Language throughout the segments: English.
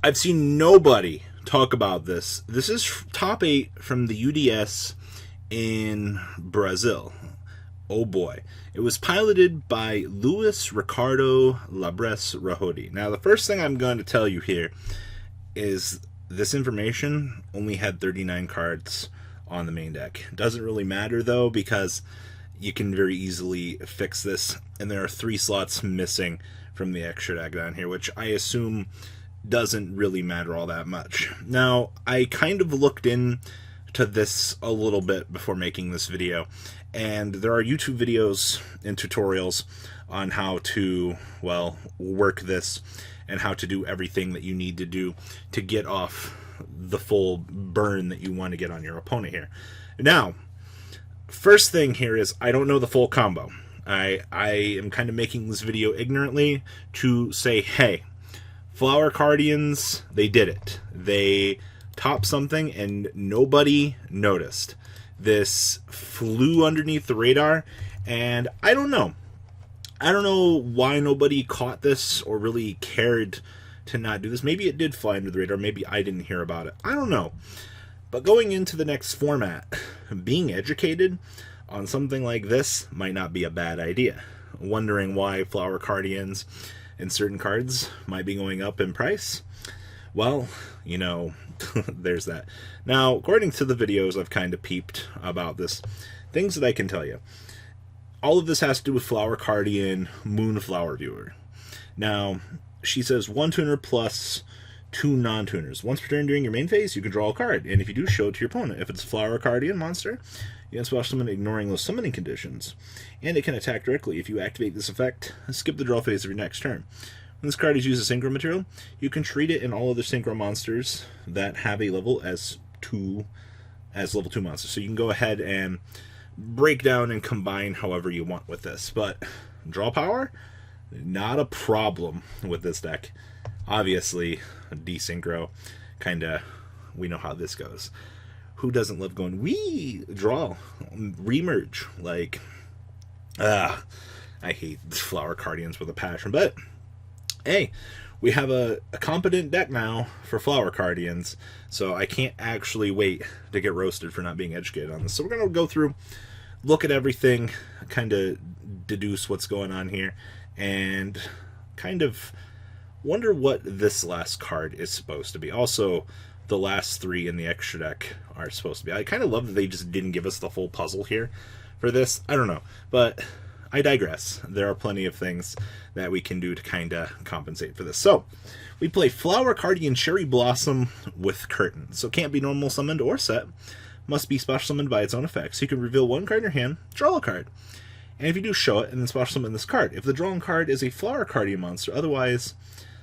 I've seen nobody talk about this. This is top 8 from the UDS in Brazil. Oh boy. It was piloted by Luis Ricardo Labres Rahodi. Now, the first thing I'm going to tell you here is this information only had 39 cards on the main deck. Doesn't really matter, though, because you can very easily fix this, and there are 3 slots missing from the extra deck down here, which I assume doesn't really matter all that much. Now, I kind of looked into this a little bit before making this video, and there are YouTube videos and tutorials on how to, well, work this and how to do everything that you need to do to get off the full burn that you want to get on your opponent here. Now, first thing here is I don't know the full combo. I am kind of making this video ignorantly to say, hey, Flower Cardians, they did it. They topped something and nobody noticed. This flew underneath the radar, and I don't know. I don't know why nobody caught this or really cared to not do this. Maybe it did fly under the radar. Maybe I didn't hear about it. I don't know. But going into the next format, being educated on something like this might not be a bad idea. Wondering why Flower Cardians and certain cards might be going up in price? Well, you know, there's that. Now, according to the videos I've kind of peeped about this, things that I can tell you. All of this has to do with Flower Cardian Moonflower Viewer. Now, she says 1 tuner plus 2 non-tuners. Once per turn during your main phase, you can draw a card, and if you do, show it to your opponent. If it's a Flower Cardian monster, you can special summon ignoring those summoning conditions, and it can attack directly. If you activate this effect, skip the draw phase of your next turn. When this card is used as synchro material, you can treat it and all other synchro monsters that have a level as level 2 monsters. So you can go ahead and break down and combine however you want with this. But draw power, not a problem with this deck. Obviously, desynchro, kinda, we know how this goes. Who doesn't love going, wee, draw, remerge, like, I hate Flower Cardians with a passion, but, hey, we have a competent deck now for Flower Cardians, so I can't actually wait to get roasted for not being educated on this. So we're going to go through, look at everything, kind of deduce what's going on here, and kind of wonder what this last card is supposed to be. Also, the last 3 in the extra deck are supposed to be. I kind of love that they just didn't give us the full puzzle here for this. I don't know, but I digress. There are plenty of things that we can do to kind of compensate for this. So, we play Flower Cardian Cherry Blossom with Curtain. So it can't be normal summoned or set. Must be special summoned by its own effects. So you can reveal 1 card in your hand, draw a card. And if you do, show it, and then special summon this card. If the drawn card is a Flower Cardian monster, otherwise,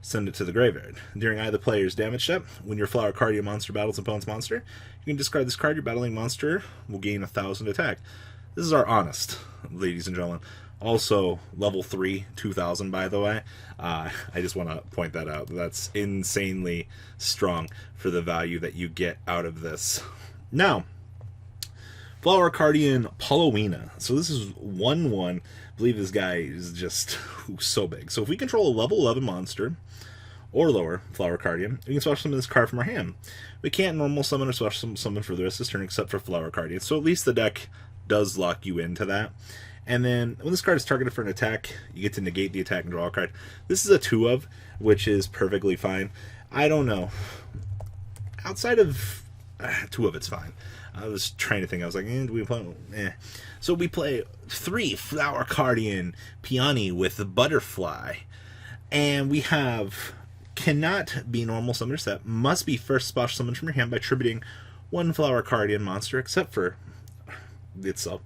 send it to the graveyard. During either player's damage step, when your Flower Cardian monster battles an opponent's monster, you can discard this card. Your battling monster will gain 1,000 attack. This is our honest, ladies and gentlemen. Also, level 3, 2,000, by the way. I just want to point that out. That's insanely strong for the value that you get out of this. Now, Flower Cardian Paulownia. So this is 1/1. I believe this guy is just so big. So if we control a level 11 monster, or lower, Flower Cardian, we can special summon this card from our hand. We can't normal summon or special summon for the rest of this turn except for Flower Cardian. So at least the deck does lock you into that. And then when this card is targeted for an attack, you get to negate the attack and draw a card. This is a 2 of, which is perfectly fine. I don't know. Outside of 2 of, it's fine. I was trying to think. I was like, do we play? So we play 3 Flower Cardian Peony with Butterfly. And we have cannot be normal summoner set. Must be first special summoned from your hand by attributing 1 Flower Cardian monster except for itself.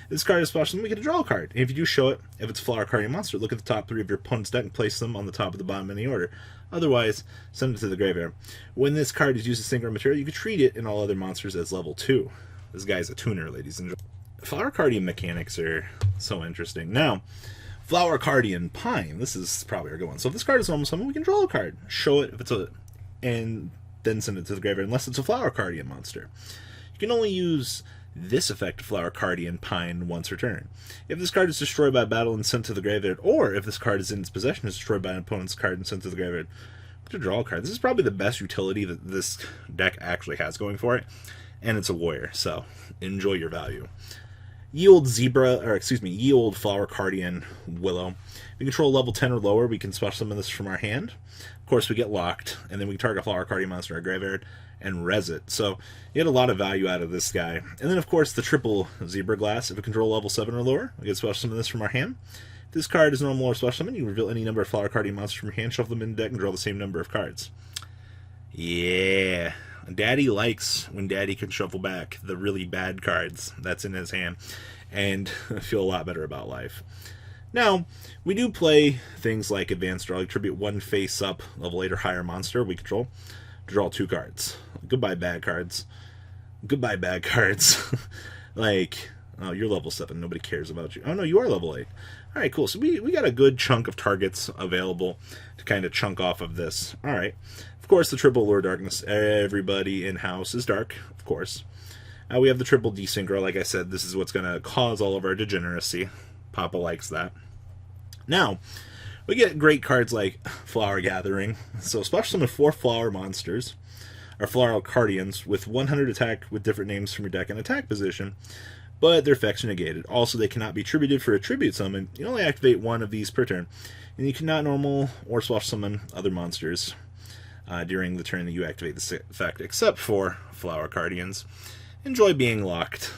This card is special summon, we get to draw a card. And if you do show it, if it's a Flower Cardian monster, look at the top 3 of your opponent's deck and place them on the top of the bottom in any order. Otherwise, send it to the graveyard. When this card is used as synchro material, you can treat it and all other monsters as level 2. This guy's a tuner, ladies and gentlemen. Flower Cardian mechanics are so interesting. Now, Flower Cardian Pine. This is probably our good one. So if this card is normal summon, we can draw a card. Show it if it's a, and then send it to the graveyard unless it's a Flower Cardian monster. You can only use this effect, Flower Cardian Pine, once per turn. If this card is destroyed by battle and sent to the graveyard, or if this card is in its possession is destroyed by an opponent's card and sent to the graveyard, to draw a card. This is probably the best utility that this deck actually has going for it, and it's a warrior, so enjoy your value. Ye Olde Flower Cardian Willow. We control level 10 or lower. We can special summon this from our hand. Of course, we get locked, and then we target a Flower Cardian monster in our graveyard and res it. So you get a lot of value out of this guy. And then, of course, the triple Zebra Glass. If we control level 7 or lower, we get special summon this from our hand. If this card is normal or special summon, you can reveal any number of Flower Cardian monsters from your hand, shuffle them in the deck, and draw the same number of cards. Yeah. Daddy likes when Daddy can shuffle back the really bad cards that's in his hand and feel a lot better about life. Now, we do play things like Advanced Draw, like tribute 1 face-up, level 8 or higher monster we control to draw 2 cards. Goodbye, bad cards. Goodbye, bad cards. Like, oh, you're level 7. Nobody cares about you. Oh, no, you are level 8. All right, cool. So we got a good chunk of targets available to kind of chunk off of this. All right. Of course, the triple Lure Darkness. Everybody in-house is dark, of course. We have the triple Desynchro. Like I said, this is what's going to cause all of our degeneracy. Papa likes that. Now, we get great cards like Flower Gathering. So special summon 4 flower monsters, or flower Cardians, with 100 attack with different names from your deck and attack position, but their effects are negated. Also, they cannot be tributed for a tribute summon. You only activate 1 of these per turn, and you cannot normal or special summon other monsters during the turn that you activate this effect, except for Flower Cardians. Enjoy being locked.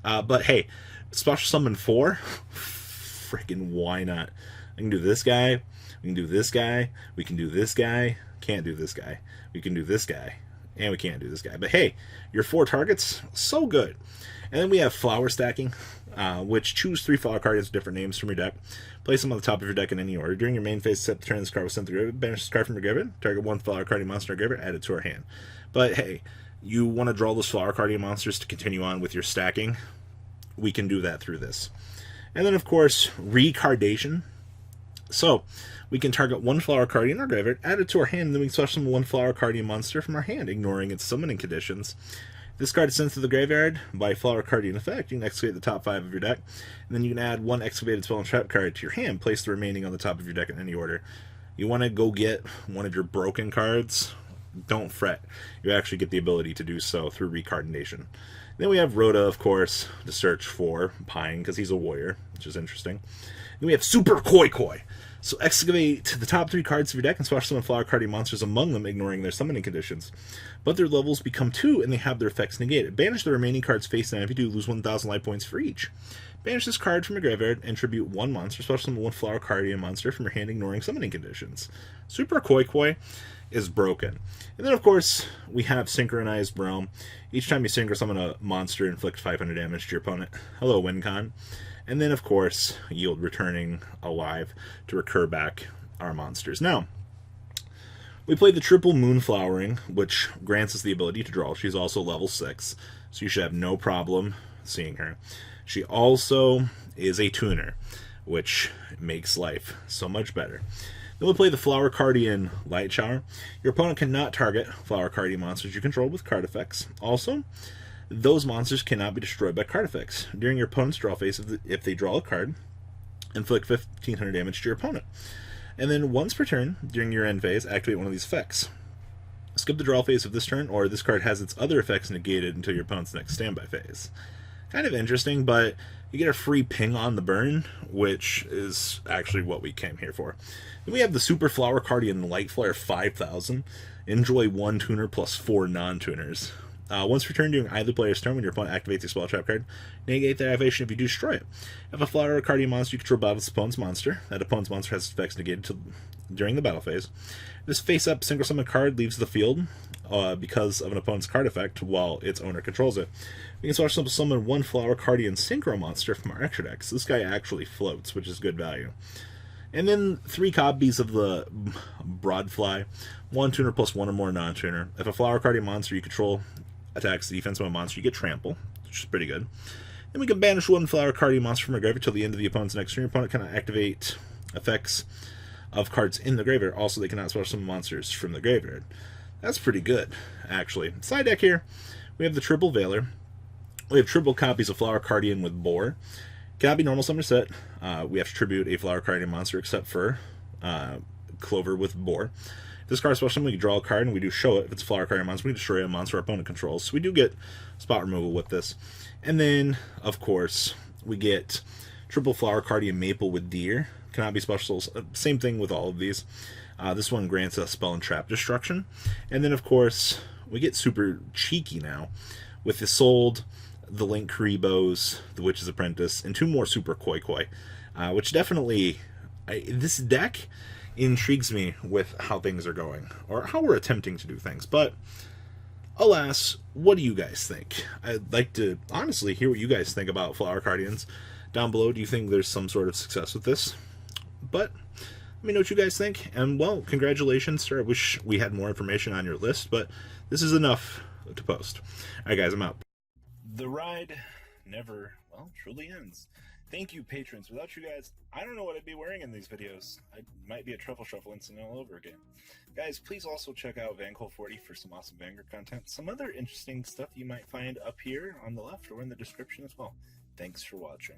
But hey, special summon 4? Freaking why not? I can do this guy, we can do this guy, we can do this guy, can't do this guy, we can do this guy, and we can't do this guy. But hey, your 4 targets, so good. And then we have Flower Stacking, which choose 3 Flower Cardians with different names from your deck. Place them on the top of your deck in any order. During your main phase, set the turn this card was sent to the graveyard. Banish this card from your graveyard. Target 1 Flower Cardian monster in your graveyard. Add it to our hand. But hey, you want to draw those Flower Cardian monsters to continue on with your stacking? We can do that through this. And then, of course, Recardation. So, we can target 1 Flower Cardian in our graveyard, add it to our hand, and then we can special summon 1 Flower Cardian monster from our hand, ignoring its summoning conditions. This card is sent to the graveyard by Flower Cardian effect. You can excavate the top 5 of your deck, and then you can add 1 excavated spell and trap card to your hand. Place the remaining on the top of your deck in any order. You want to go get one of your broken cards? Don't fret. You actually get the ability to do so through Recardination. Then we have Rhoda, of course, to search for Pine, because he's a warrior, which is interesting. Then we have Super Koi Koi. So excavate the top 3 cards of your deck and special summon Flower Cardian monsters among them, ignoring their summoning conditions. But their levels become 2, and they have their effects negated. Banish the remaining cards face down. If you do, lose 1,000 life points for each. Banish this card from your graveyard and tribute 1 monster, special summon 1 Flower Cardian monster from your hand, ignoring summoning conditions. Super Koi Koi is broken. And then, of course, we have Synchronized Realm. Each time you synchro summon a monster, inflict 500 damage to your opponent. Hello, WinCon. And then, of course, Yield returning alive to recur back our monsters. Now, we play the triple Moonflowering, which grants us the ability to draw. She's also level 6, so you should have no problem seeing her. She also is a tuner, which makes life so much better. Then we'll play the Flower Cardian Light Shower. Your opponent cannot target Flower Cardian monsters you control with card effects. Also, those monsters cannot be destroyed by card effects. During your opponent's draw phase, if they draw a card, inflict 1,500 damage to your opponent. And then once per turn, during your end phase, activate one of these effects. Skip the draw phase of this turn, or this card has its other effects negated until your opponent's next standby phase. Kind of interesting, but you get a free ping on the burn, which is actually what we came here for. Then we have the Super Flower Cardian Light Flare 5000. Enjoy 1 tuner plus 4 non-tuners. Once per turn during either player's turn, when your opponent activates a spell trap card, negate that activation if you do destroy it. If a Flower Cardian monster you control battles its opponent's monster, that opponent's monster has its effects negated during the battle phase. This face-up single summon card leaves the field because of an opponent's card effect while its owner controls it. We can special summon 1 Flower Cardian Synchro monster from our extra deck. So this guy actually floats, which is good value. And then 3 copies of the Broadfly. 1 tuner plus 1 or more non-tuner. If a Flower Cardian monster you control attacks the defense of a monster, you get trample, which is pretty good. Then we can banish 1 Flower Cardian monster from our graveyard till the end of the opponent's next turn. Your opponent cannot activate effects of cards in the graveyard. Also, they cannot special summon monsters from the graveyard. That's pretty good, actually. Side deck here, we have the triple Veiler. We have triple copies of Flower Cardian with Boar. Cannot be normal summoner set. We have to tribute a Flower Cardian monster except for Clover with Boar. Discard special summon, we draw a card and we do show it. If it's a Flower Cardian monster, we destroy a monster our opponent controls. So we do get spot removal with this. And then, of course, we get triple Flower Cardian Maple with Deer. Cannot be specials. Same thing with all of these. This one grants us Spell and Trap Destruction. And then, of course, we get super cheeky now with the Sold, the Link Karibos, the Witch's Apprentice, and 2 more Super Koi Koi, which definitely, this deck intrigues me with how things are going, or how we're attempting to do things. But alas, what do you guys think? I'd like to honestly hear what you guys think about Flower Cardians down below. Do you think there's some sort of success with this? But let me know what you guys think. And, well, congratulations, sir. I wish we had more information on your list, but this is enough to post. All right, guys, I'm out. The ride never, well, truly ends. Thank you, patrons. Without you guys, I don't know what I'd be wearing in these videos. I might be a truffle shuffle incident all over again. Guys, please also check out VanCole40 for some awesome Vanguard content. Some other interesting stuff you might find up here on the left or in the description as well. Thanks for watching.